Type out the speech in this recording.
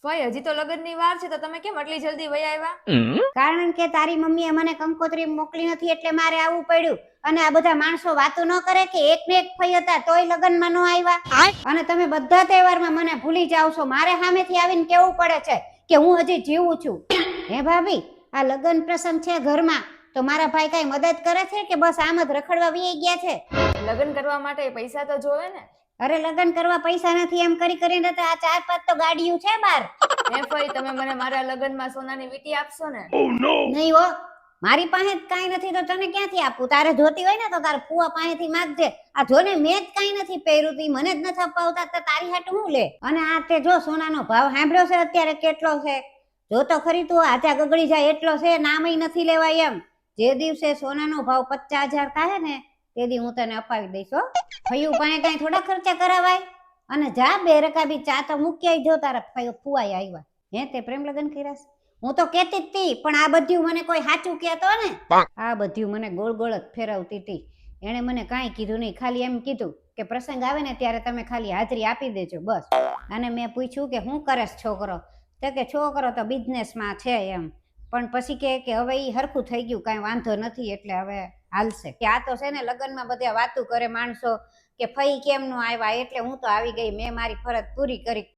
ફઈ હજી તો લગ્નની વાર છે તો તમે કેમ આટલી જલ્દી વહી આવ્યા? કારણ કે તારી મમ્મીએ મને કંકોત્રી મોકલી નથી એટલે મારે આવવું પડ્યું. અને આ બધા માણસો વાતો ન કરે કે એક ને એક ફઈ હતા તોય લગ્નમાં ન આવ્યા. અને તમે બધા તહેવારમાં મને ભૂલી જાવ છો. મારે સામેથી આવીને કેવું પડે છે કે હું હજી જીવું છું. હે ભાભી, આ લગ્ન પ્રસંગ છે ઘરમાં તો મારા ભાઈ કઈ મદદ કરે છે કે બસ આમ જ રખડવા વી ગયા છે? લગ્ન કરવા માટે પૈસા તો જોવે ને. અરે લગ્ન કરવા પૈસા નથી એમ કરી કરીને તો આ 4-5 તો ગાડીઓ છે બાર. હે ફઈ, તમે મને મારા લગ્નમાં સોનાની વીંટી આપશો ને? નહીં હો, મારી પાસે જ કાંઈ નથી તો તને ક્યાંથી આપું? તારે જોતી હોય ને તો તારા ફુવા પાસેથી માંગજે. આ જોને મેં જ કાંઈ નથી પહેર્યું તી મને જ નથી અપાવતા તો તારી હાટું હું લે? અને આ તે જો સોનાનો ભાવ સાંભળ્યો છે અત્યારે કેટલો છે? જો તો ખરી તું આજા ગગડી જાય એટલો છે, નામય નથી લેવાય એમ. જે દિવસે સોનાનો ભાવ 50,000 થાય ને તે દી હું તને અપાવી દઈશ હો. ફયું પાસે કાંઈ થોડા ખર્ચા કરાવાય. અને જા બે રકાબી ચા તો મૂકી આવી. જો તારા ફુવાય આવ્યા. હે તે પ્રેમ લગ્ન કર્યા છે? હું તો કેતી જ તી પણ આ બધું મને કોઈ સાચું કહેતો ને. આ બધું મને ગોળ ગોળ જ ફેરવતી હતી. એણે મને કાંઈ કીધું નહીં, ખાલી એમ કીધું કે પ્રસંગ આવે ને ત્યારે તમે ખાલી હાજરી આપી દેજો બસ. અને મેં પૂછ્યું કે શું કરે છે છોકરો? તો કે છોકરો તો બિઝનેસમાં છે એમ. પણ પછી કે હવે ઈ હરખું થઈ ગયું, કાંઈ વાંધો નથી એટલે હવે હાલશે. કે આ તો છે ને લગ્નમાં બધા વાતું કરે માણસો કે ફઈ કેમ નો આવ્યા એટલે હું તો આવી ગઈ, મેં મારી ફરજ પૂરી કરી.